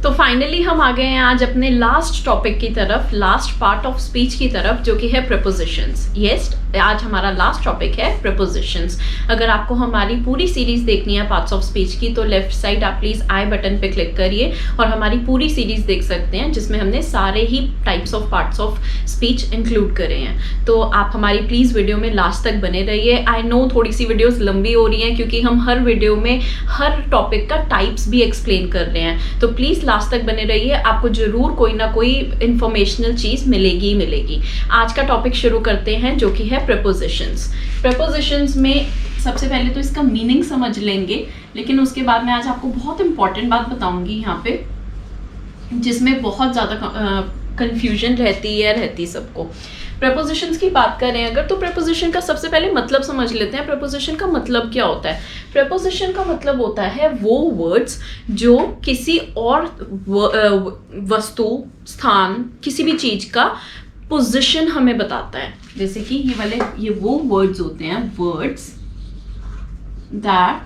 तो फाइनली हम आ गए हैं आज अपने लास्ट टॉपिक की तरफ, लास्ट पार्ट ऑफ स्पीच की तरफ, जो कि है प्रीपोजिशंस। यस, आज हमारा लास्ट टॉपिक है प्रीपोजिशंस। अगर आपको हमारी पूरी सीरीज देखनी है पार्ट्स ऑफ स्पीच की, तो लेफ्ट साइड आप प्लीज आई बटन पे क्लिक करिए और हमारी पूरी सीरीज देख सकते हैं, जिसमें हमने सारे ही types of parts of speech include करे हैं। तो आप हमारी प्लीज वीडियो में लास्ट तक बने रहिए। आई नो थोड़ी सी वीडियोस लंबी हो रही हैं, क्योंकि हम हर वीडियो में हर टॉपिक का टाइप्स भी एक्सप्लेन कर रहे हैं। तो प्लीज लास्ट तक बने रहिए, आपको जरूर कोई ना कोई इंफॉर्मेशनल चीज मिलेगी ही मिलेगी। आज का टॉपिक शुरू करते हैं, जो कि है प्रीपोजिशंस। प्रीपोजिशंस में सबसे पहले तो इसका मीनिंग समझ लेंगे, लेकिन उसके बाद मैं आज आपको बहुत इंपॉर्टेंट बात बताऊंगी यहाँ पे, जिसमें बहुत ज़्यादा कंफ्यूजन रहती सबको। प्रीपोजिशंस की बात करें अगर, तो प्रीपोजिशन का सबसे पहले मतलब समझ लेते हैं। प्रीपोजिशन का मतलब क्या होता है? प्रीपोजिशन का मतलब होता है वो वर्ड्स जो किसी और वस्तु, स्थान, किसी भी चीज का पोजीशन हमें बताता है। जैसे कि ये वो वर्ड्स होते हैं, words that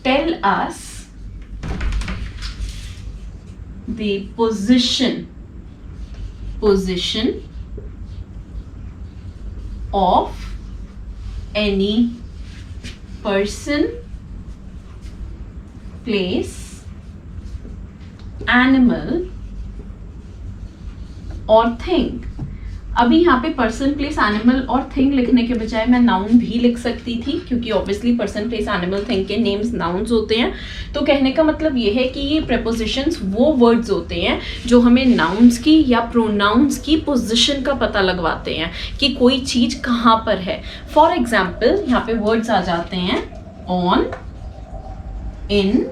tell us the position of any person, place, animal or thing। अभी यहाँ पे पर्सन, प्लेस, एनिमल और थिंग लिखने के बजाय मैं नाउन भी लिख सकती थी, क्योंकि obviously person, place, animal, thing के नेम्स नाउन्स होते हैं। तो कहने का मतलब ये है कि ये प्रीपोजिशंस वो वर्ड्स होते हैं जो हमें नाउन्स की या प्रोनाउंस की पोजीशन का पता लगवाते हैं कि कोई चीज कहाँ पर है। फॉर एग्जाम्पल यहाँ पे वर्ड्स आ जाते हैं on, in,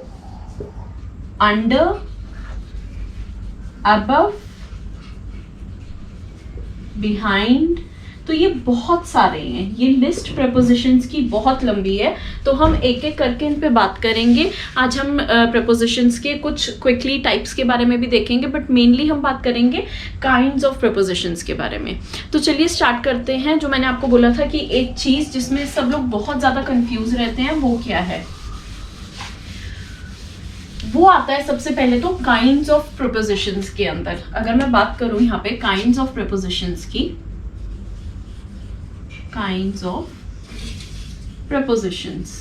under, above, behind. तो ये बहुत सारे हैं, ये लिस्ट प्रीपोजिशंस की बहुत लंबी है, तो हम एक एक करके इन पे बात करेंगे। आज हम प्रीपोजिशंस के कुछ क्विकली टाइप्स के बारे में भी देखेंगे, बट मेनली हम बात करेंगे काइंड्स ऑफ प्रीपोजिशंस के बारे में। तो चलिए स्टार्ट करते हैं। जो मैंने आपको बोला था कि एक चीज जिसमें सब लोग बहुत ज्यादा कंफ्यूज रहते हैं, वो क्या है? वो आता है सबसे पहले तो काइंड्स ऑफ प्रीपोजिशंस के अंदर। अगर मैं बात करूं यहाँ पे काइंड्स ऑफ प्रीपोजिशंस की, काइंड्स ऑफ प्रीपोजिशंस,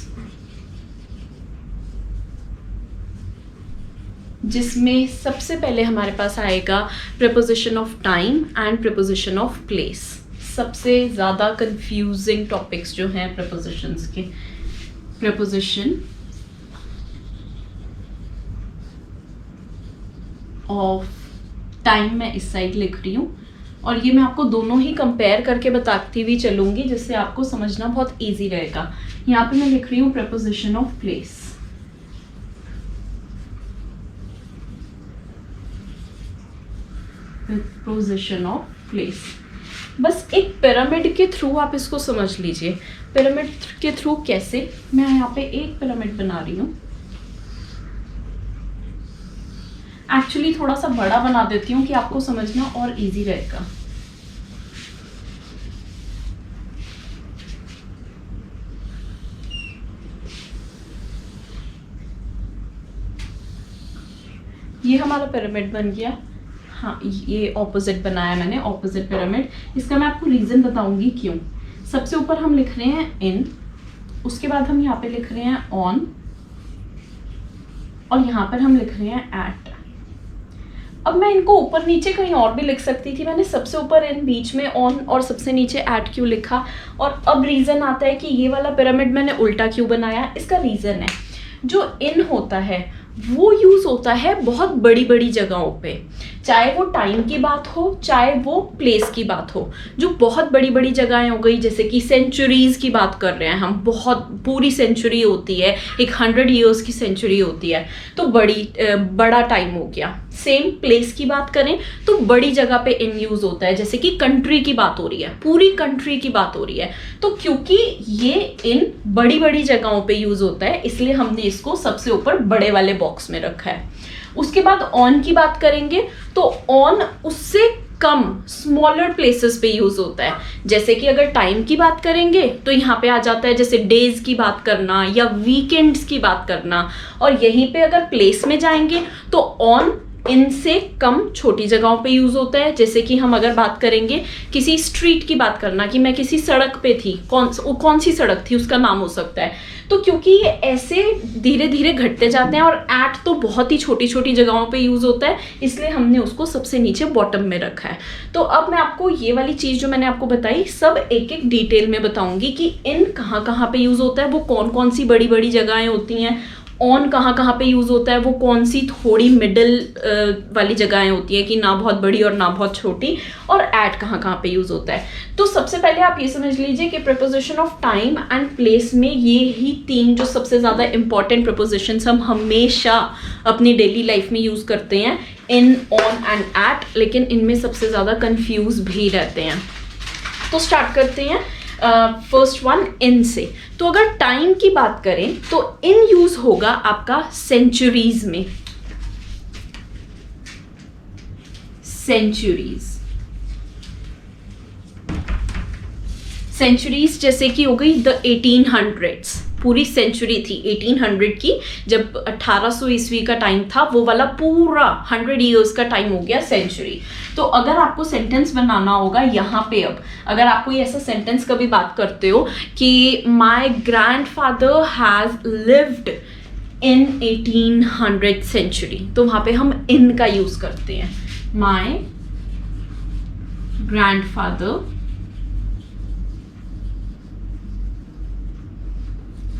जिसमें सबसे पहले हमारे पास आएगा preposition of time and preposition of place. सबसे ज्यादा कंफ्यूजिंग टॉपिक्स जो हैं प्रीपोजिशंस के। प्रीपोजिशन ऑफ टाइम मैं इस साइड लिख रही हूँ, और ये मैं आपको दोनों ही कंपेयर करके बताती हुई चलूंगी, जिससे आपको समझना बहुत इजी रहेगा। यहाँ पे मैं लिख रही हूँ preposition of place. Preposition of place, बस एक पिरामिड के थ्रू आप इसको समझ लीजिए। पिरामिड के थ्रू कैसे? मैं यहाँ पे एक पिरामिड बना रही हूँ। एक्चुअली थोड़ा सा बड़ा बना देती हूँ कि आपको समझना और इजी रहेगा। ये हमारा पिरामिड बन गया। हाँ, ये ऑपोजिट बनाया मैंने, ऑपोजिट पिरामिड। इसका मैं आपको रीजन बताऊंगी क्यों। सबसे ऊपर हम लिख रहे हैं इन, उसके बाद हम यहाँ पे लिख रहे हैं ऑन, और यहाँ पर हम लिख रहे हैं एट। अब मैं इनको ऊपर नीचे कहीं और भी लिख सकती थी। मैंने सबसे ऊपर इन, बीच में ऑन और सबसे नीचे एट क्यों लिखा? और अब रीजन आता है कि ये वाला पिरामिड मैंने उल्टा क्यों बनाया। इसका रीजन है, जो इन होता है वो यूज होता है बहुत बड़ी बड़ी जगहों पे, चाहे वो टाइम की बात हो, चाहे वो प्लेस की बात हो। जो बहुत बड़ी बड़ी जगहें हो गई, जैसे कि सेंचुरीज की बात कर रहे हैं हम, बहुत पूरी सेंचुरी होती है, एक 100 ईयर्स की सेंचुरी होती है, तो बड़ा टाइम हो गया। सेम प्लेस की बात करें तो बड़ी जगह पे इन यूज होता है, जैसे कि कंट्री की बात हो रही है, पूरी कंट्री की बात हो रही है, तो क्योंकि ये इन बड़ी बड़ी जगहों पे यूज होता है, इसलिए हमने इसको सबसे ऊपर बड़े वाले बॉक्स में रखा है। उसके बाद ऑन की बात करेंगे तो ऑन उससे कम स्मॉलर प्लेसेस पे यूज होता है। जैसे कि अगर टाइम की बात करेंगे तो यहाँ पे आ जाता है जैसे डेज की बात करना या वीकेंड्स की बात करना, और यहीं पे अगर प्लेस में जाएंगे तो ऑन इनसे कम छोटी जगहों पे यूज होता है। जैसे कि हम अगर बात करेंगे किसी स्ट्रीट की बात करना, कि मैं किसी सड़क पे थी, कौन सी सड़क थी उसका नाम हो सकता है। तो क्योंकि ये ऐसे धीरे धीरे घटते जाते हैं और एट तो बहुत ही छोटी छोटी जगहों पे यूज होता है, इसलिए हमने उसको सबसे नीचे बॉटम में रखा है। तो अब मैं आपको ये वाली चीज जो मैंने आपको बताई सब एक एक डिटेल में बताऊंगी कि इन कहाँ कहाँ पे यूज होता है, वो कौन कौन सी बड़ी बड़ी जगहें होती हैं, ऑन कहाँ कहाँ पे यूज होता है, वो कौन सी थोड़ी मिडिल वाली जगहें होती है कि ना बहुत बड़ी और ना बहुत छोटी, और एट कहाँ कहाँ पे यूज होता है। तो सबसे पहले आप ये समझ लीजिए कि preposition of time and place में ये ही तीन जो सबसे ज़्यादा इंपॉर्टेंट प्रीपोजिशंस हम हमेशा अपनी डेली लाइफ में यूज़ करते हैं, इन, ऑन एंड एट, लेकिन इनमें सबसे ज़्यादा कंफ्यूज भी रहते हैं। तो स्टार्ट करते हैं फर्स्ट वन, इन से। तो अगर टाइम की बात करें तो इन यूज होगा आपका सेंचुरीज में, सेंचुरीज जैसे कि हो गई द 1800s, पूरी सेंचुरी थी 1800 की, जब 1800 ईस्वी का टाइम था, वो वाला पूरा 100 ईयर्स का टाइम हो गया सेंचुरी। तो अगर आपको सेंटेंस बनाना होगा यहाँ पे, अब अगर आप कोई ऐसा सेंटेंस कभी बात करते हो कि my grandfather has lived in 1800 century, तो वहाँ पे हम इन का यूज करते हैं। My grandfather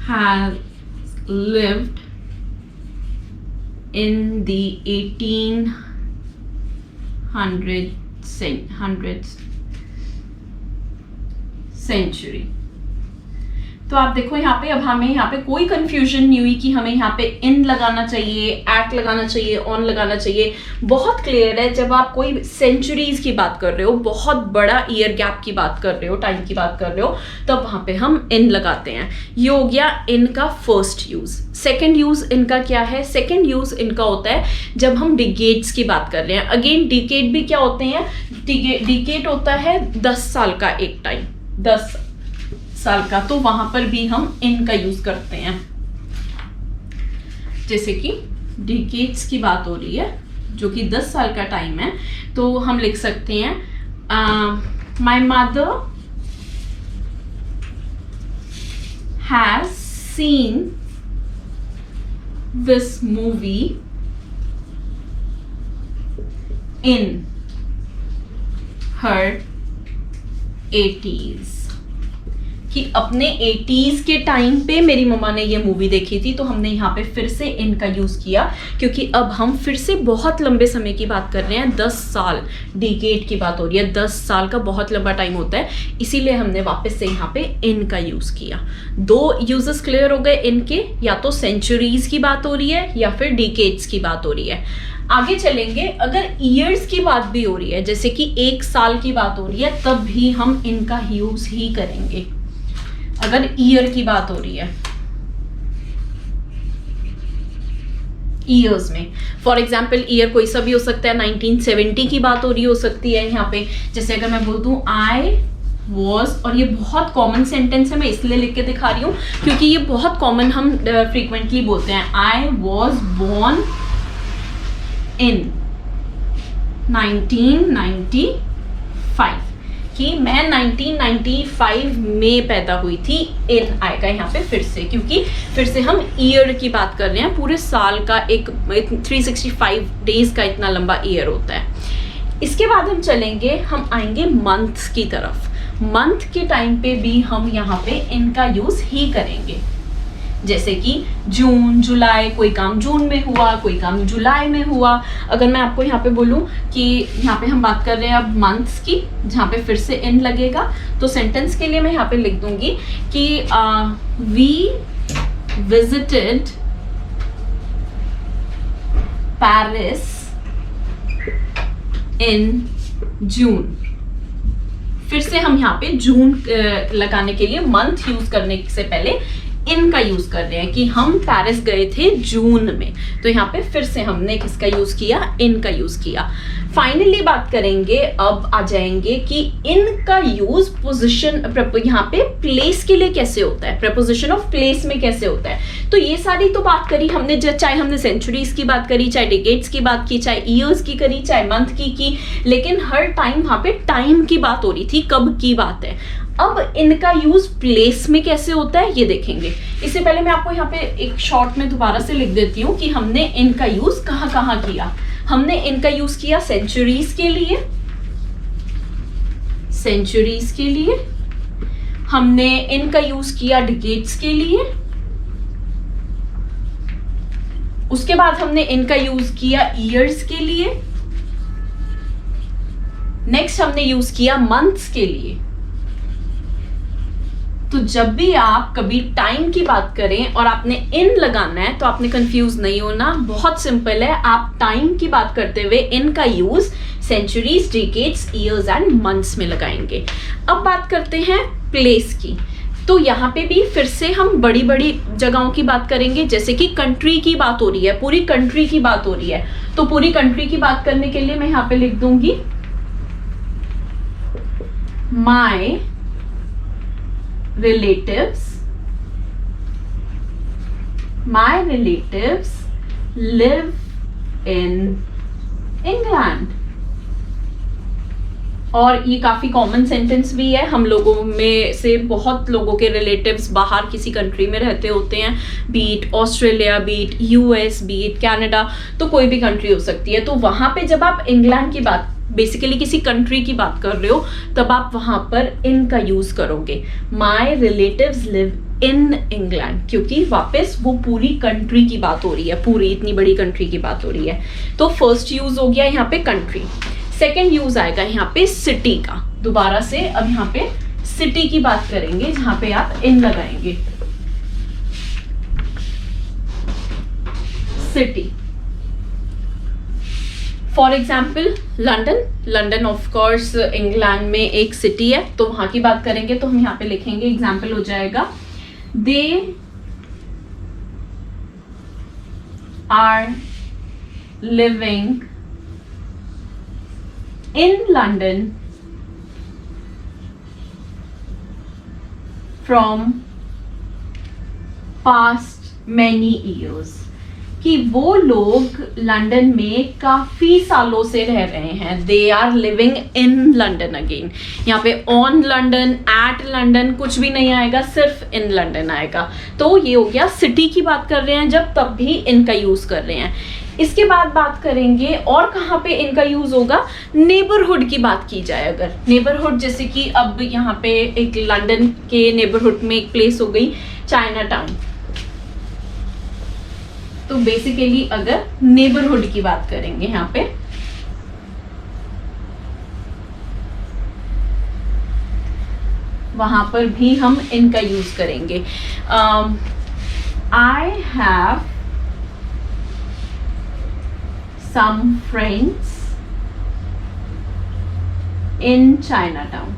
has lived in the 1800s century। तो आप देखो यहाँ पे, अब हमें यहाँ पे कोई कंफ्यूजन नहीं हुई कि हमें यहाँ पे इन लगाना चाहिए, एट लगाना चाहिए, ऑन लगाना चाहिए। बहुत क्लियर है, जब आप कोई सेंचुरीज की बात कर रहे हो, बहुत बड़ा ईयर गैप की बात कर रहे हो, टाइम की बात कर रहे हो, तब वहाँ पे हम इन लगाते हैं। ये हो गया इन का फर्स्ट यूज। सेकेंड यूज इनका क्या है? सेकेंड यूज इनका होता है जब हम डिकेड्स की बात कर रहे हैं। अगेन डिकेड भी क्या होते हैं? डिकेड होता है 10 साल का एक टाइम, 10 साल का, तो वहां पर भी हम इन का यूज करते हैं। जैसे कि डिकेड्स की बात हो रही है जो कि 10 साल का टाइम है, तो हम लिख सकते हैं my mother has seen this movie in her 80s, कि अपने 80s के टाइम पे मेरी मम्मा ने ये मूवी देखी थी। तो हमने यहाँ पे फिर से इन का यूज किया, क्योंकि अब हम फिर से बहुत लंबे समय की बात कर रहे हैं, 10 साल, डिकेड की बात हो रही है, 10 साल का बहुत लंबा टाइम होता है, इसीलिए हमने वापस से यहाँ पे इन का यूज किया। दो यूजेस क्लियर हो गए इनके, या तो सेंचुरीज की बात हो रही है या फिर डिकेड्स की बात हो रही है। आगे चलेंगे, अगर ईयर्स की बात भी हो रही है, जैसे कि 1 साल की बात हो रही है, तब भी हम इनका यूज ही करेंगे। अगर ईयर की बात हो रही है, ईयर्स में, फॉर एग्जाम्पल ईयर कोई सा भी हो सकता है, 1970 की बात हो रही हो सकती है यहाँ पे। जैसे अगर मैं बोल दूं आई वॉज, और ये बहुत कॉमन सेंटेंस है, मैं इसलिए लिख के दिखा रही हूँ क्योंकि ये बहुत कॉमन हम फ्रीक्वेंटली बोलते हैं। आई वॉज बोर्न इन 1995, कि मैं 1995 में पैदा हुई थी। इन आएगा यहाँ पे फिर से, क्योंकि फिर से हम ईयर की बात कर रहे हैं, पूरे साल का एक 365 डेज का इतना लंबा ईयर होता है। इसके बाद हम चलेंगे, हम आएंगे मंथ्स की तरफ। मंथ के टाइम पे भी हम यहाँ पे इनका यूज ही करेंगे। जैसे कि जून, जुलाई, कोई काम जून में हुआ, कोई काम जुलाई में हुआ। अगर मैं आपको यहाँ पे बोलूँ कि यहाँ पे हम बात कर रहे हैं अब मंथ्स की, जहाँ पे फिर से इन लगेगा, तो सेंटेंस के लिए मैं यहाँ पे लिख दूंगी कि वी विजिटेड पेरिस इन जून। फिर से हम यहाँ पे जून लगाने के लिए मंथ यूज करने से पहले इन का यूज कर रहे हैं कि हम पेरिस गए थे जून में, तो यहाँ पे फिर से हमने किसका यूज किया, इन का यूज किया। फाइनली बात करेंगे, अब आ जाएंगे कि इन का यूज पोजीशन यहाँ पे प्लेस के लिए कैसे होता है, प्रपोजिशन ऑफ प्लेस में कैसे होता है। तो ये सारी तो बात करी हमने, चाहे हमने सेंचुरीज की बात करी, चाहे डिकेड्स की बात की, चाहे ईयर्स की करी, चाहे मंथ की, लेकिन हर टाइम वहां पे टाइम की बात हो रही थी, कब की बात है। अब इनका यूज प्लेस में कैसे होता है ये देखेंगे। इससे पहले मैं आपको यहाँ पे एक शॉर्ट में दोबारा से लिख देती हूँ कि हमने इनका यूज कहाँ कहाँ किया। हमने इनका यूज किया सेंचुरीज के लिए, सेंचुरीज के लिए, हमने इनका यूज किया डिकेड्स के लिए, उसके बाद हमने इनका यूज किया ईयर्स के लिए, नेक्स्ट हमने यूज किया मंथ्स के लिए। तो जब भी आप कभी टाइम की बात करें और आपने इन लगाना है तो आपने कंफ्यूज नहीं होना, बहुत सिंपल है। आप टाइम की बात करते हुए इन का use centuries, decades, years and months में लगाएंगे। अब बात करते हैं प्लेस की। तो यहाँ पे भी फिर से हम बड़ी बड़ी जगहों की बात करेंगे, जैसे कि कंट्री की बात हो रही है, पूरी कंट्री की बात हो रही है। तो पूरी कंट्री की बात करने के लिए मैं यहाँ पे लिख दूंगी माई relatives live in England। और ये काफी कॉमन सेंटेंस भी है, हम लोगों में से बहुत लोगों के रिलेटिव्स बाहर किसी कंट्री में रहते होते हैं, be it Australia, be it US, be it Canada, तो कोई भी कंट्री हो सकती है। तो वहां पे जब आप इंग्लैंड की बात, बेसिकली किसी कंट्री की बात कर रहे हो, तब आप वहां पर इन का यूज करोगे, माई रिलेटिव्स लिव इन इंग्लैंड, क्योंकि वापस वो पूरी कंट्री की बात हो रही है, पूरी इतनी बड़ी कंट्री की बात हो रही है। तो फर्स्ट यूज हो गया यहाँ पे कंट्री। सेकेंड यूज आएगा यहाँ पे सिटी का। दोबारा से अब यहाँ पे सिटी की बात करेंगे, जहां पे आप इन लगाएंगे, city. For example London, London of course England में एक सिटी है, तो वहां की बात करेंगे तो हम यहाँ पे लिखेंगे, एग्जाम्पल हो जाएगा they are living in London from past many years, कि वो लोग लंदन में काफी सालों से रह रहे हैं। They are living in London. Again यहाँ पे ऑन लंदन, एट लंदन कुछ भी नहीं आएगा, सिर्फ इन लंदन आएगा। तो ये हो गया सिटी की बात कर रहे हैं जब, तब भी इनका यूज कर रहे हैं। इसके बाद बात करेंगे और कहाँ पे इनका यूज होगा, नेबरहुड की बात की जाए अगर, नेबरहुड जैसे कि अब यहाँ पे एक लंदन के नेबरहुड में एक प्लेस हो गई चाइना टाउन। तो बेसिकली अगर नेबरहुड की बात करेंगे यहाँ पे, वहां पर भी हम इनका यूज करेंगे। I have some friends in Chinatown,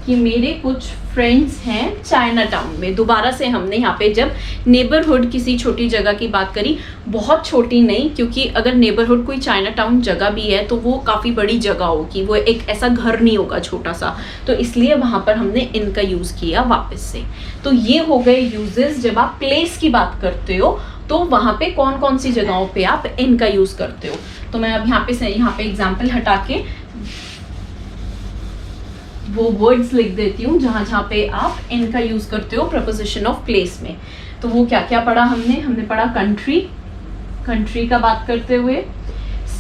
कि मेरे कुछ फ्रेंड्स हैं चाइना टाउन में। दोबारा से हमने यहाँ पे जब नेबरहुड किसी छोटी जगह की बात करी, बहुत छोटी नहीं, क्योंकि अगर नेबरहुड कोई चाइना टाउन जगह भी है तो वो काफ़ी बड़ी जगह होगी, वो एक ऐसा घर नहीं होगा छोटा सा, तो इसलिए वहाँ पर हमने इनका यूज़ किया वापस से। तो ये हो गए यूजेस जब आप प्लेस की बात करते हो, तो वहाँ पे कौन कौन सी जगहों पे आप इनका यूज़ करते हो। तो मैं अब यहाँ पे एग्जाम्पल हटा के वो वर्ड्स लिख देती हूँ जहां जहां पे आप इनका यूज करते हो प्रपोजिशन ऑफ प्लेस में। तो वो क्या क्या पढ़ा हमने पढ़ा कंट्री, कंट्री का बात करते हुए,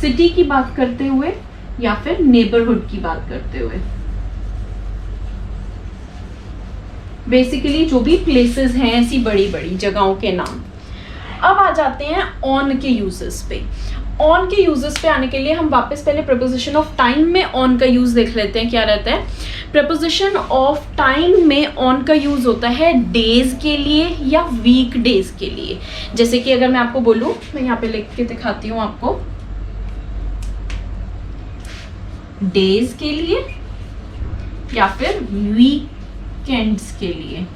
सिटी की बात करते हुए, या फिर नेबरहुड की बात करते हुए। बेसिकली जो भी प्लेसेस हैं ऐसी बड़ी बड़ी जगहों के नाम। अब आ जाते हैं ऑन के यूजेस पे। ऑन के यूजेस पे आने के लिए हम वापस पहले प्रपोजिशन ऑफ टाइम में ऑन का यूज देख लेते हैं क्या रहता है। प्रपोजिशन ऑफ टाइम में ऑन का यूज होता है डेज के लिए या वीक डेज के लिए। जैसे कि अगर मैं आपको बोलूं, मैं यहाँ पे लिख के दिखाती हूँ आपको, डेज के लिए या फिर वीकेंड्स के लिए।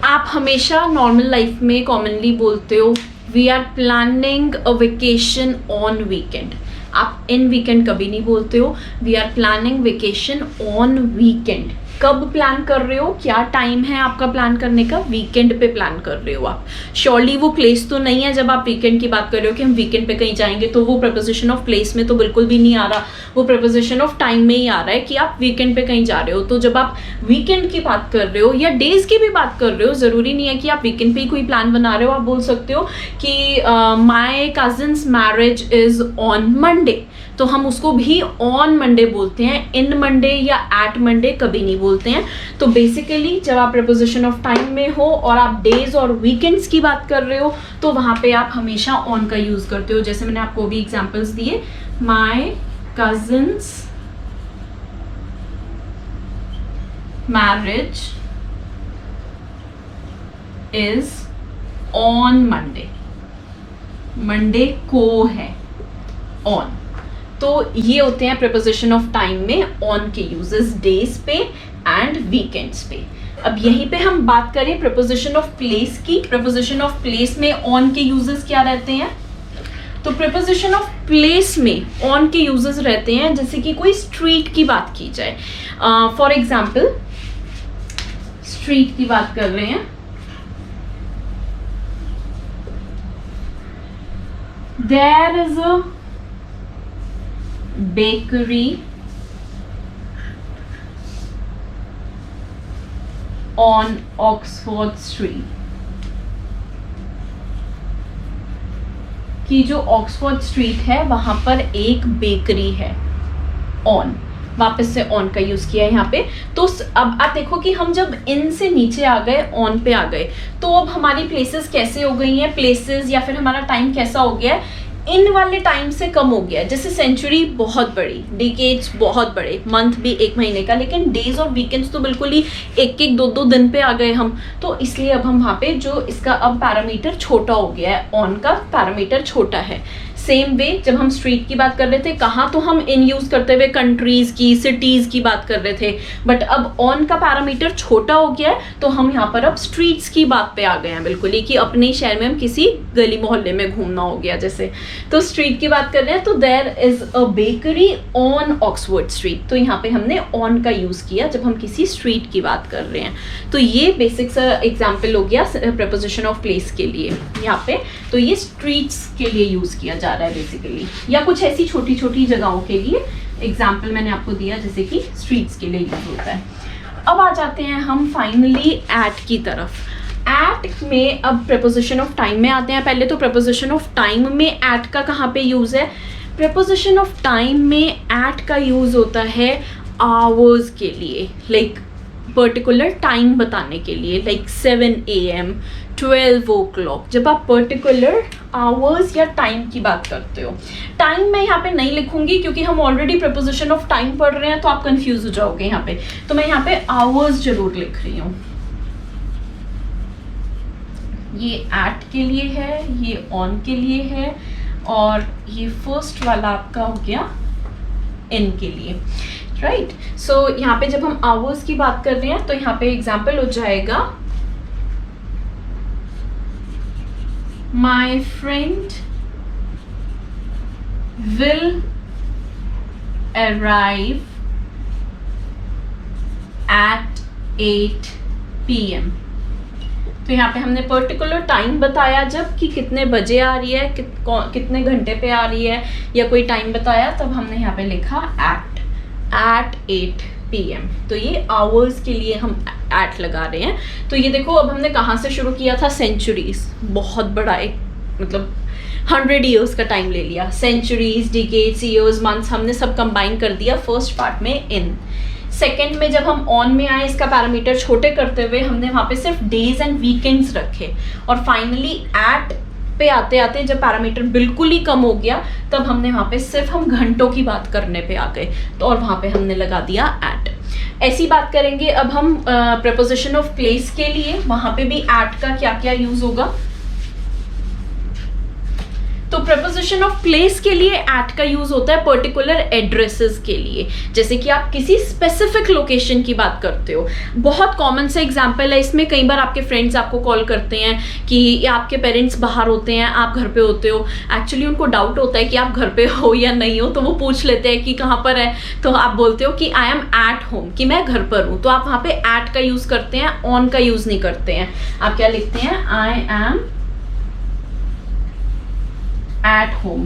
आप हमेशा नॉर्मल लाइफ में कॉमनली बोलते हो we are planning a vacation on weekend. आप इन वीकेंड कभी नहीं बोलते हो, we are planning vacation on weekend. कब प्लान कर रहे हो, क्या टाइम है आपका प्लान करने का, वीकेंड पे प्लान कर रहे हो आप। श्योरली वो प्लेस तो नहीं है जब आप वीकेंड की बात कर रहे हो कि हम वीकेंड पे कहीं जाएंगे, तो वो प्रपोजिशन ऑफ प्लेस में तो बिल्कुल भी नहीं आ रहा, वो प्रपोजिशन ऑफ टाइम में ही आ रहा है कि आप वीकेंड पे कहीं जा रहे हो। तो जब आप वीकेंड की बात कर रहे हो या डेज की भी बात कर रहे हो, ज़रूरी नहीं है कि आप वीकेंड पे ही कोई प्लान बना रहे हो। आप बोल सकते हो कि माई cousins marriage is on Monday, तो हम उसको भी ऑन मंडे बोलते हैं, इन मंडे या एट मंडे कभी नहीं बोलते हैं। तो बेसिकली जब आप प्रपोजिशन ऑफ टाइम में हो और आप डेज और वीकेंड्स की बात कर रहे हो, तो वहाँ पे आप हमेशा ऑन का यूज़ करते हो। जैसे मैंने आपको भी एग्जांपल्स दिए, माई cousins marriage is on Monday, Monday को है ऑन। तो ये होते हैं प्रपोजिशन ऑफ टाइम में ऑन के यूजेस, डेज पे एंड वीकेंड्स पे। अब यहीं पे हम बात करें प्रपोजिशन ऑफ प्लेस की। प्रपोजिशन ऑफ प्लेस में ऑन के यूजेस क्या रहते हैं? तो प्रपोजिशन ऑफ प्लेस में ऑन के यूजेस रहते हैं, जैसे कि कोई स्ट्रीट की बात की जाए। फॉर एग्जाम्पल स्ट्रीट की बात कर रहे हैं, there is a bakery on Oxford Street, कि जो ऑक्सफोर्ड स्ट्रीट है वहां पर एक बेकरी है। ऑन, वापस से ऑन का यूज किया है यहाँ पे। तो अब आप देखो कि हम जब इन से नीचे आ गए, ऑन पे आ गए, तो अब हमारी प्लेसेस कैसे हो गई हैं, प्लेसेस या फिर हमारा टाइम कैसा हो गया है, इन वाले टाइम से कम हो गया है। जैसे सेंचुरी बहुत बड़ी, डिकेड्स बहुत बड़े, मंथ भी एक महीने का, लेकिन डेज और वीकेंड्स तो बिल्कुल ही एक एक दो दो दिन पे आ गए हम। तो इसलिए अब हम वहाँ पे जो इसका अब पैरामीटर छोटा हो गया है, ऑन का पैरामीटर छोटा है। सेम वे जब हम स्ट्रीट की बात कर रहे थे, कहाँ तो हम इन यूज करते हुए कंट्रीज की, सिटीज की बात कर रहे थे, बट अब ऑन का पैरामीटर छोटा हो गया है, तो हम यहाँ पर अब स्ट्रीट्स की बात पे आ गए हैं बिल्कुल ही, कि अपने शहर में हम किसी गली मोहल्ले में घूमना हो गया जैसे। तो स्ट्रीट की बात कर रहे हैं, तो there is a bakery on Oxford Street. तो यहाँ पे हमने ऑन का यूज किया जब हम किसी स्ट्रीट की बात कर रहे हैं। तो ये बेसिक सा एग्जाम्पल हो गया प्रपोजिशन ऑफ प्लेस के लिए यहाँ पे। तो ये स्ट्रीट्स के लिए यूज किया जा रहा है बेसिकली, या कुछ ऐसी छोटी छोटी जगहों के लिए। एग्जाम्पल मैंने आपको दिया जैसे कि स्ट्रीट्स के लिए यूज होता है। अब आ जाते हैं हम फाइनली एट की तरफ। एट में अब प्रपोजिशन ऑफ टाइम में आते हैं। पहले तो प्रपोजिशन ऑफ टाइम में एट का कहाँ पे यूज है? प्रपोजिशन ऑफ टाइम में एट का यूज होता है आवर्स के लिए, लाइक पर्टिकुलर टाइम बताने के लिए, लाइक 7 AM 12 o'clock। जब आप पर्टिकुलर आवर्स या टाइम की बात करते हो, टाइम मैं यहाँ पे नहीं लिखूंगी क्योंकि हम ऑलरेडी प्रपोजिशन ऑफ टाइम पढ़ रहे हैं, तो आप कंफ्यूज हो जाओगे यहाँ पे। तो मैं यहाँ पे आवर्स जरूर लिख रही हूँ। ये एट के लिए है, ये ऑन के लिए है, और ये फर्स्ट वाला आपका हो गया इन के लिए, राइट। सो यहाँ पे जब हम आवर्स की बात कर रहे हैं, तो यहाँ पे एग्जाम्पल हो जाएगा my friend will arrive at 8 PM। तो यहाँ पे हमने पर्टिकुलर टाइम बताया जब कि कितने बजे आ रही है, कितने घंटे पे आ रही है, या कोई टाइम बताया, तब हमने यहाँ पे लिखा at 8 PM। तो ये आवर्स के लिए हम एट लगा रहे हैं। तो ये देखो अब हमने कहाँ से शुरू किया था? सेंचुरीज, बहुत बड़ा एक मतलब 100 ईयर्स का टाइम ले लिया। सेंचुरीज, डिकेड्स, ईयर्स, मंथ्स हमने सब कंबाइन कर दिया फर्स्ट पार्ट में इन। सेकेंड में जब हम ऑन में आए, इसका पैरामीटर छोटे करते हुए हमने वहाँ पे सिर्फ डेज एंड वीकेंड्स रखे, और फाइनली एट पे आते आते जब पैरामीटर बिल्कुल ही कम हो गया, तब हमने वहाँ पे सिर्फ हम घंटों की बात करने पे आ गए, तो और वहाँ पे हमने लगा दिया एट। ऐसी बात करेंगे अब हम प्रपोजिशन ऑफ प्लेस के लिए, वहाँ पे भी एट का क्या क्या यूज होगा। तो preposition ऑफ प्लेस के लिए एट का यूज होता है पर्टिकुलर एड्रेसेस के लिए, जैसे कि आप किसी स्पेसिफिक लोकेशन की बात करते हो। बहुत कॉमन सा एग्जांपल है इसमें, कई बार आपके फ्रेंड्स आपको कॉल करते हैं कि या आपके पेरेंट्स बाहर होते हैं, आप घर पे होते हो, एक्चुअली उनको डाउट होता है कि आप घर पे हो या नहीं हो, तो वो पूछ लेते हैं कि कहाँ पर है, तो आप बोलते हो कि आई एम एट होम, कि मैं घर पर हूँ, तो आप वहाँ पे एट का यूज करते हैं, ऑन का यूज नहीं करते हैं। आप क्या लिखते हैं, आई एम एट होम।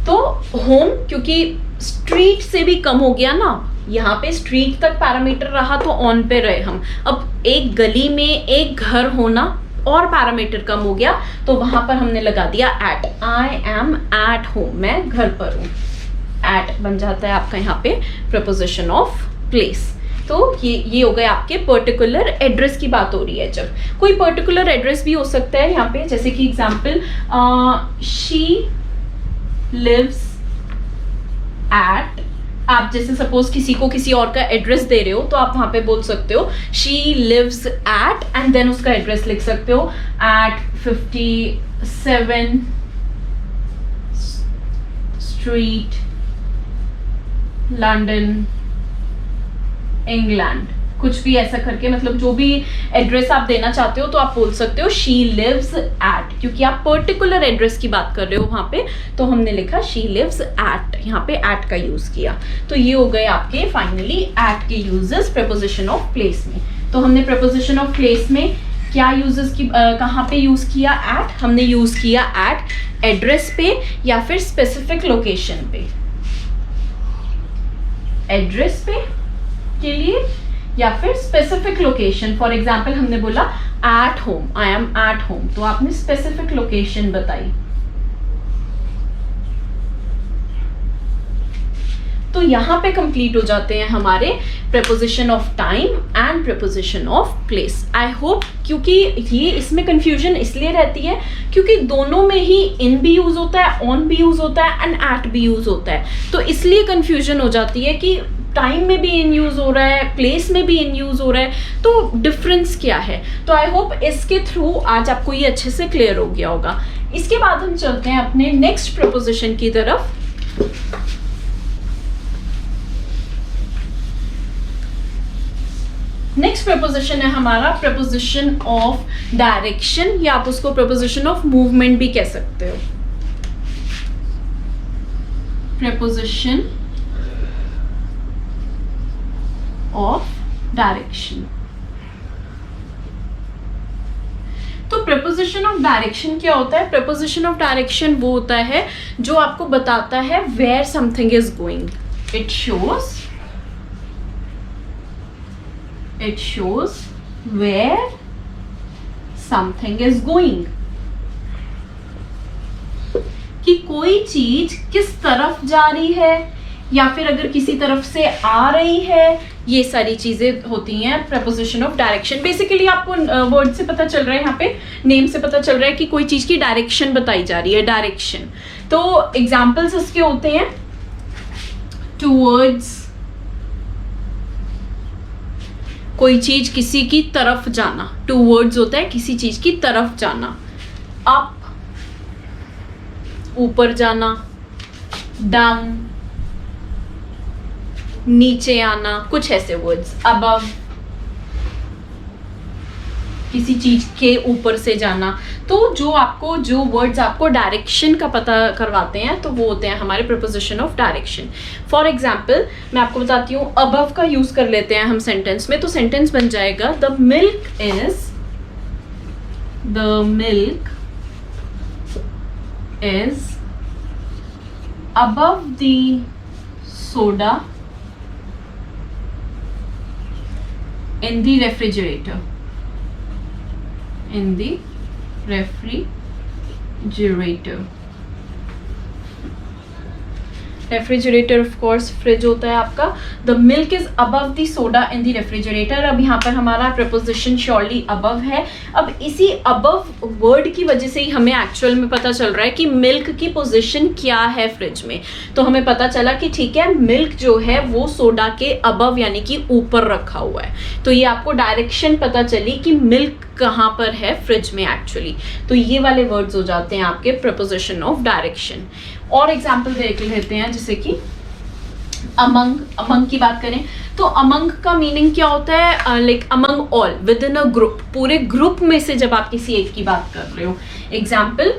तो होम क्योंकि स्ट्रीट से भी कम हो गया ना, यहाँ पे स्ट्रीट तक पैरामीटर रहा तो ऑन पे रहे हम। अब एक गली में एक घर होना और पैरामीटर कम हो गया, तो वहां पर हमने लगा दिया at, I am at home, मैं घर पर हूँ। एट बन जाता है आपका यहाँ पे प्रपोजिशन ऑफ प्लेस। तो ये हो गए आपके पर्टिकुलर एड्रेस की बात हो रही है। जब कोई पर्टिकुलर एड्रेस भी हो सकता है यहाँ पे, जैसे कि एग्जाम्पल शी लिव्स एट, आप जैसे सपोज किसी को किसी और का एड्रेस दे रहे हो तो आप वहां पे बोल सकते हो she lives at and then उसका एड्रेस लिख सकते हो एट 57 स्ट्रीट लंदन इंग्लैंड, कुछ भी ऐसा करके, मतलब जो भी एड्रेस आप देना चाहते हो तो आप बोल सकते हो शी लिव्स एट, क्योंकि आप पर्टिकुलर एड्रेस की बात कर रहे हो वहां पे, तो हमने लिखा शी लिव्स एट, यहाँ पे एट का यूज किया। तो ये हो गए आपके फाइनली एट के यूजेस प्रपोजिशन ऑफ प्लेस में। तो हमने प्रपोजिशन ऑफ प्लेस में क्या यूजेस की कहाँ पे यूज किया एट, हमने यूज किया एट एड्रेस पे या फिर स्पेसिफिक लोकेशन पे, एड्रेस पे के लिए या फिर स्पेसिफिक लोकेशन। फॉर एग्जाम्पल हमने बोला at home, I am at home, तो आपने स्पेसिफिक लोकेशन बताई। तो यहां पे कंप्लीट हो जाते हैं हमारे preposition of time and preposition of place. I hope, क्योंकि ये इसमें कंफ्यूजन इसलिए रहती है क्योंकि दोनों में ही इन भी यूज होता है, ऑन भी यूज होता है एंड एट भी यूज होता है, तो इसलिए कंफ्यूजन हो जाती है कि टाइम में भी इन यूज हो रहा है, प्लेस में भी इन यूज हो रहा है, तो डिफरेंस क्या है। तो आई होप इसके थ्रू आज आपको ये अच्छे से क्लियर हो गया होगा। इसके बाद हम चलते हैं अपने नेक्स्ट प्रपोजिशन की तरफ। नेक्स्ट प्रपोजिशन है हमारा प्रपोजिशन ऑफ डायरेक्शन, या आप उसको प्रपोजिशन ऑफ मूवमेंट भी कह सकते हो। Preposition of direction. तो प्रपोजिशन ऑफ डायरेक्शन क्या होता है? प्रपोजिशन ऑफ डायरेक्शन वो होता है जो आपको बताता है where something is going. it shows where something is going, कि कोई चीज किस तरफ जा रही है या फिर अगर किसी तरफ से आ रही है, ये सारी चीजें होती हैं प्रपोजिशन ऑफ डायरेक्शन। बेसिकली आपको वर्ड से पता चल रहा है, यहाँ पे नेम से पता चल रहा है कि कोई चीज की डायरेक्शन बताई जा रही है, डायरेक्शन। तो एग्जाम्पल्स इसके होते हैं टूवर्ड्स, कोई चीज किसी की तरफ जाना, टूवर्ड्स होता है किसी चीज की तरफ जाना। अप, ऊपर जाना, डाउन, नीचे आना, कुछ ऐसे वर्ड्स। अबव, किसी चीज के ऊपर से जाना। तो जो वर्ड्स आपको डायरेक्शन का पता करवाते हैं तो वो होते हैं हमारे preposition of direction. For example मैं आपको बताती हूँ, अबव का यूज कर लेते हैं हम सेंटेंस में, तो सेंटेंस बन जाएगा the milk is above the soda in the refrigerator. Refrigerator of course fridge होता है आपका। The milk is above the soda in the refrigerator. अब यहाँ पर हमारा प्रपोजिशन श्योरली अबव है। अब इसी अबव वर्ड की वजह से ही हमें एक्चुअल में पता चल रहा है कि मिल्क की पोजीशन क्या है फ्रिज में। तो हमें पता चला कि ठीक है, मिल्क जो है वो सोडा के अबव यानी कि ऊपर रखा हुआ है। तो ये आपको डायरेक्शन पता चली कि मिल्क कहाँ पर है, फ्रिज में एक्चुअली। तो ये वाले वर्ड्स हो जाते हैं आपके प्रपोजिशन ऑफ डायरेक्शन। और एग्जाम्पल देख लेते हैं, जैसे कि अमंग। अमंग की बात करें तो अमंग का मीनिंग क्या होता है, like among all, with in a group, पूरे ग्रुप में से जब आप किसी एक की बात कर रहे हो। Example,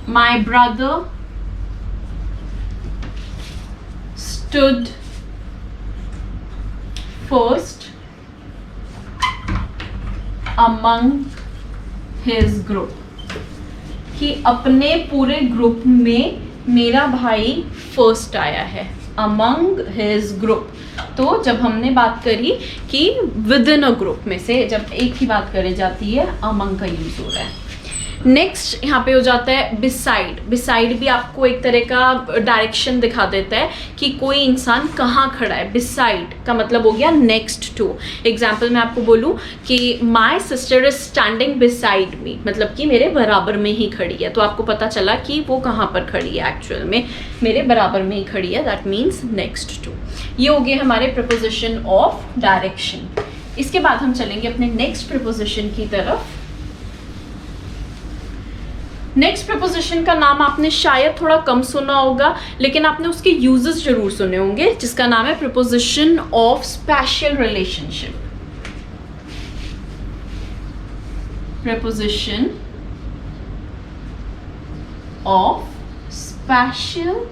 my brother stood first among his group, कि अपने पूरे ग्रुप में मेरा भाई फर्स्ट आया है, अमंग हिज ग्रुप। तो जब हमने बात करी कि विद इन अ ग्रुप में से जब एक की बात करी जाती है, अमंग का यूज हो रहा है। नेक्स्ट यहाँ पे हो जाता है बिसाइड। बिसाइड भी आपको एक तरह का डायरेक्शन दिखा देता है कि कोई इंसान कहाँ खड़ा है। बिसाइड का मतलब हो गया नेक्स्ट टू। एग्जाम्पल मैं आपको बोलूँ कि my sister is standing beside me, मतलब कि मेरे बराबर में ही खड़ी है, तो आपको पता चला कि वो कहाँ पर खड़ी है, एक्चुअल में मेरे बराबर में ही खड़ी है, दैट मीन्स नेक्स्ट टू। ये हो गए हमारे प्रपोजिशन ऑफ डायरेक्शन। इसके बाद हम चलेंगे अपने नेक्स्ट प्रपोजिशन की तरफ। नेक्स्ट प्रपोजिशन का नाम आपने शायद थोड़ा कम सुना होगा, लेकिन आपने उसके यूजेस जरूर सुने होंगे, जिसका नाम है preposition of special relationship. Preposition of special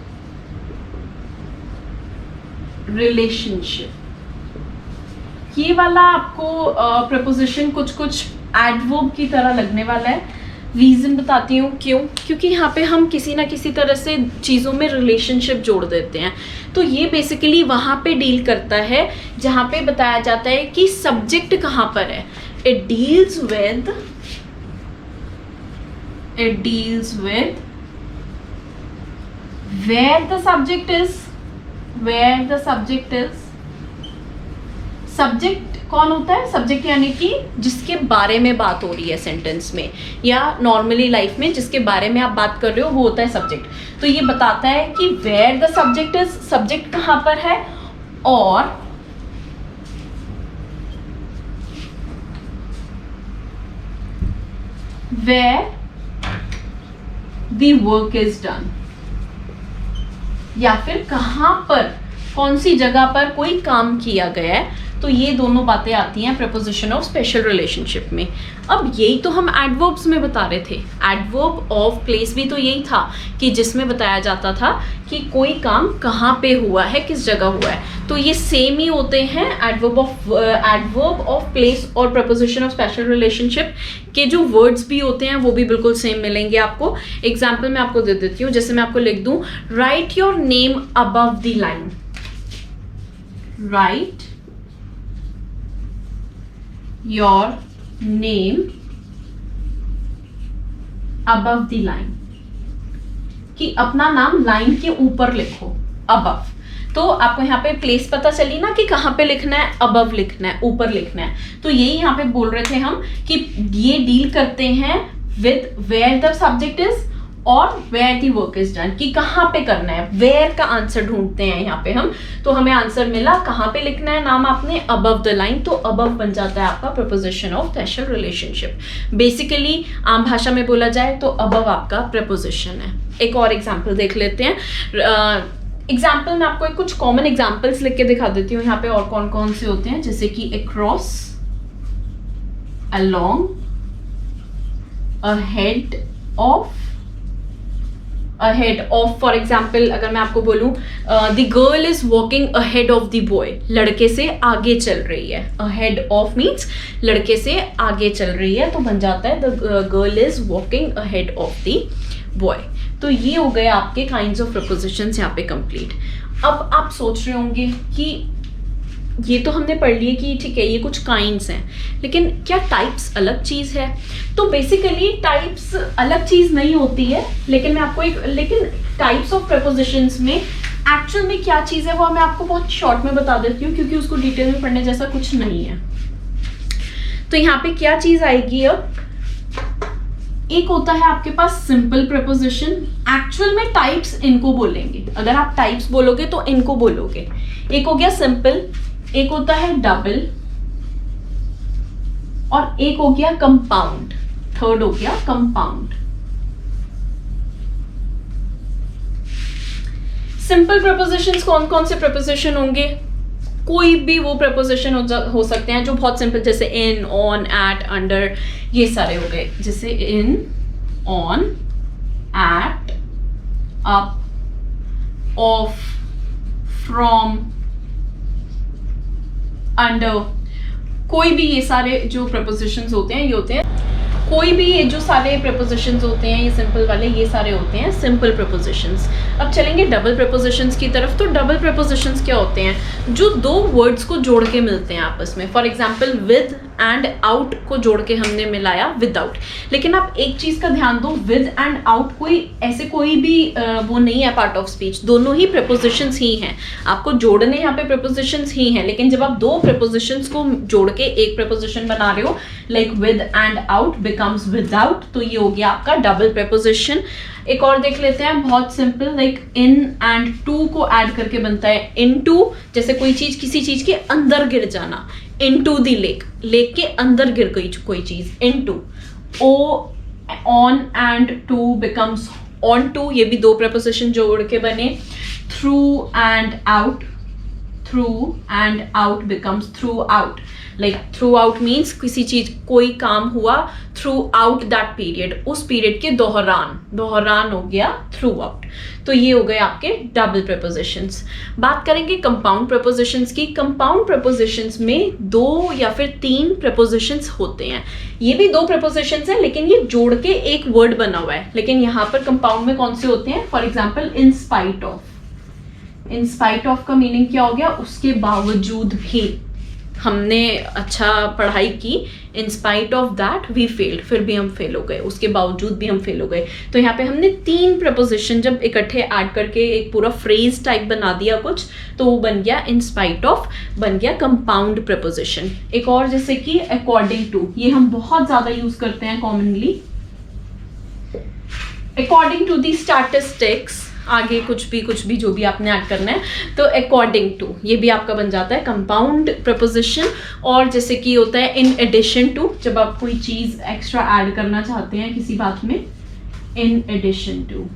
relationship. ये वाला आपको प्रपोजिशन कुछ एडवर्ब की तरह लगने वाला है। रीज़न बताती हूँ क्यों, क्योंकि यहाँ पे हम किसी ना किसी तरह से चीज़ों में रिलेशनशिप जोड़ देते हैं। तो ये बेसिकली वहाँ पे डील करता है जहाँ पे बताया जाता है कि सब्जेक्ट कहाँ पर है। It deals with where the subject is। Subject कौन होता है? सब्जेक्ट यानी कि जिसके बारे में बात हो रही है सेंटेंस में, या नॉर्मली लाइफ में जिसके बारे में आप बात कर रहे हो, वो होता है सब्जेक्ट। तो ये बताता है कि where the subject is, subject कहाँ पर है, और where the work is done, या फिर कहाँ पर, कौन सी जगह पर कोई काम किया गया है। तो ये दोनों बातें आती हैं प्रपोजिशन ऑफ स्पेशल रिलेशनशिप में। अब यही तो हम एडवर्ब्स में बता रहे थे। एडवर्ब ऑफ प्लेस भी तो यही था कि जिसमें बताया जाता था कि कोई काम कहाँ पे हुआ है, किस जगह हुआ है। तो ये सेम ही होते हैं। एडवर्ब ऑफ प्लेस और प्रपोजिशन ऑफ स्पेशल रिलेशनशिप के जो वर्ड्स भी होते हैं वो भी बिल्कुल सेम मिलेंगे आपको। एग्जाम्पल मैं आपको दे देती हूँ। जैसे मैं आपको लिख दूँ, right your name above the line. Right your name above the line, कि अपना नाम लाइन के ऊपर लिखो, above। तो आपको यहाँ पे प्लेस पता चली ना कि कहाँ पे लिखना है, above लिखना है, ऊपर लिखना है। तो यही यहाँ पे बोल रहे थे हम कि ये डील करते हैं with where the subject is और where the work is done, कि कहाँ पे करना है। where का आंसर ढूंढते हैं यहाँ पे हम। तो हमें आंसर मिला कहाँ पे लिखना है नाम आपने, above the line। तो above बन जाता है आपका preposition of special relationship. Basically आम भाषा में बोला जाए तो above आपका प्रपोजिशन है। एक और एग्जाम्पल देख लेते हैं। एग्जाम्पल में आपको कुछ कॉमन एग्जाम्पल्स लिख के दिखा देती हूँ यहाँ पे, और कौन कौन से होते हैं। जैसे कि across, along, ahead of, for example अगर मैं आपको बोलूँ the girl is walking ahead of the boy, लड़के से आगे चल रही है। अहेड ऑफ मीन्स लड़के से आगे चल रही है, तो बन जाता है the girl is walking ahead of the boy. तो ये हो गए आपके काइंड्स ऑफ प्रपोजिशंस यहाँ पे कंप्लीट। अब आप सोच रहे होंगे कि ये तो हमने पढ़ लिए कि ठीक है ये कुछ काइंड्स हैं, लेकिन क्या टाइप्स अलग चीज़ है? तो बेसिकली टाइप्स अलग चीज़ नहीं होती है, लेकिन मैं आपको लेकिन टाइप्स ऑफ प्रपोजिशंस में एक्चुअल में क्या चीज़ है वो मैं आपको बहुत शॉर्ट में बता देती हूँ, क्योंकि उसको डिटेल में पढ़ने जैसा कुछ नहीं है। तो यहाँ पे क्या चीज़ आएगी अब, एक होता है आपके पास सिंपल प्रपोजिशन। एक्चुअल में टाइप्स इनको बोलेंगे, अगर आप टाइप्स बोलोगे तो इनको बोलोगे। एक हो गया सिंपल, एक होता है डबल, और एक हो गया कंपाउंड, थर्ड हो गया कंपाउंड। सिंपल प्रपोजिशंस कौन कौन से प्रपोजिशन होंगे? कोई भी वो प्रपोजिशन हो सकते हैं जो बहुत सिंपल, जैसे इन, ऑन, एट, अंडर, ये सारे हो गए। जैसे in, on, at, up, of, from, under, कोई भी ये सारे जो प्रपोजिशंस होते हैं ये होते हैं, कोई भी ये जो सारे प्रपोजिशंस होते हैं ये सिंपल वाले, ये सारे होते हैं सिंपल प्रपोजिशंस। अब चलेंगे डबल प्रपोजिशंस की तरफ। तो डबल प्रपोजिशंस क्या होते हैं? जो दो वर्ड्स को जोड़ के मिलते हैं आपस में। For example with and out को जोड़ के हमने मिलाया विदाउट। लेकिन आप एक चीज का ध्यान दो, विद एंड आउट कोई भी वो नहीं है पार्ट ऑफ स्पीच, दोनों ही प्रपोजिशंस ही हैं। आपको जोड़ने यहाँ पे प्रपोजिशंस ही हैं, लेकिन जब आप दो प्रपोजिशंस को जोड़ के एक प्रपोजिशन बना रहे हो, like with and out becomes without, तो ये हो गया आपका डबल प्रपोजिशन। एक और देख लेते हैं, बहुत simple, like in and to को ऐड करके बनता है इनटू। जैसे कोई चीज किसी चीज के अंदर गिर जाना, इनटू द लेक, लेक के अंदर गिर गई कोई चीज, into. Oh on and to becomes onto, ये भी दो प्रपोजिशन जोड़ के बने। Through and out, through and out becomes throughout. Like throughout means किसी चीज, कोई काम हुआ थ्रू आउट दैट पीरियड, उस पीरियड के दौरान, दौरान हो गया थ्रू आउट। तो ये हो गए आपके डबल प्रपोजिशंस। बात करेंगे कंपाउंड प्रपोजिशंस की। कंपाउंड प्रपोजिशंस में दो या फिर तीन प्रपोजिशंस होते हैं। ये भी दो प्रपोजिशंस हैं, लेकिन ये जोड़ के एक वर्ड बना हुआ है। लेकिन यहाँ पर कंपाउंड में कौन से होते हैं? For example in spite of. In spite of का मीनिंग क्या हो गया? उसके बावजूद भी हमने अच्छा पढ़ाई की, in spite of that we failed, फिर भी हम फेल हो गए, उसके बावजूद भी हम फेल हो गए। तो यहाँ पे हमने तीन प्रपोजिशन जब इकट्ठे ऐड करके एक पूरा फ्रेज टाइप बना दिया कुछ, तो वो बन गया इन स्पाइट ऑफ, बन गया कंपाउंड प्रपोजिशन। एक और जैसे कि अकॉर्डिंग टू, ये हम बहुत ज्यादा यूज करते हैं commonly. According to the statistics, आगे कुछ भी जो भी आपने ऐड करना है, तो अकॉर्डिंग टू ये भी आपका बन जाता है कंपाउंड प्रपोजिशन। और जैसे कि होता है इन एडिशन टू, जब आप कोई चीज एक्स्ट्रा ऐड करना चाहते हैं किसी बात में, इन एडिशन टू।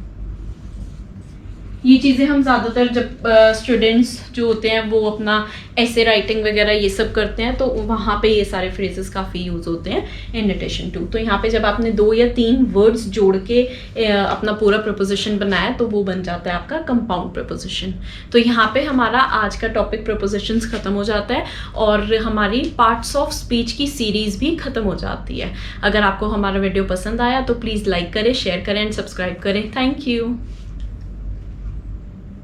ये चीज़ें हम ज़्यादातर जब स्टूडेंट्स जो होते हैं वो अपना ऐसे राइटिंग वगैरह ये सब करते हैं, तो वहाँ पे ये सारे फ्रेजेस काफ़ी यूज़ होते हैं इन एडिशन टू। तो यहाँ पे जब आपने दो या तीन वर्ड्स जोड़ के अपना पूरा प्रपोजिशन बनाया, तो वो बन जाता है आपका कंपाउंड प्रपोजिशन। तो यहाँ पे हमारा आज का टॉपिक प्रपोजिशंस ख़त्म हो जाता है और हमारी पार्ट्स ऑफ स्पीच की सीरीज़ भी ख़त्म हो जाती है। अगर आपको हमारा वीडियो पसंद आया तो प्लीज़ लाइक करें, शेयर करें एंड सब्सक्राइब करें। Thank you.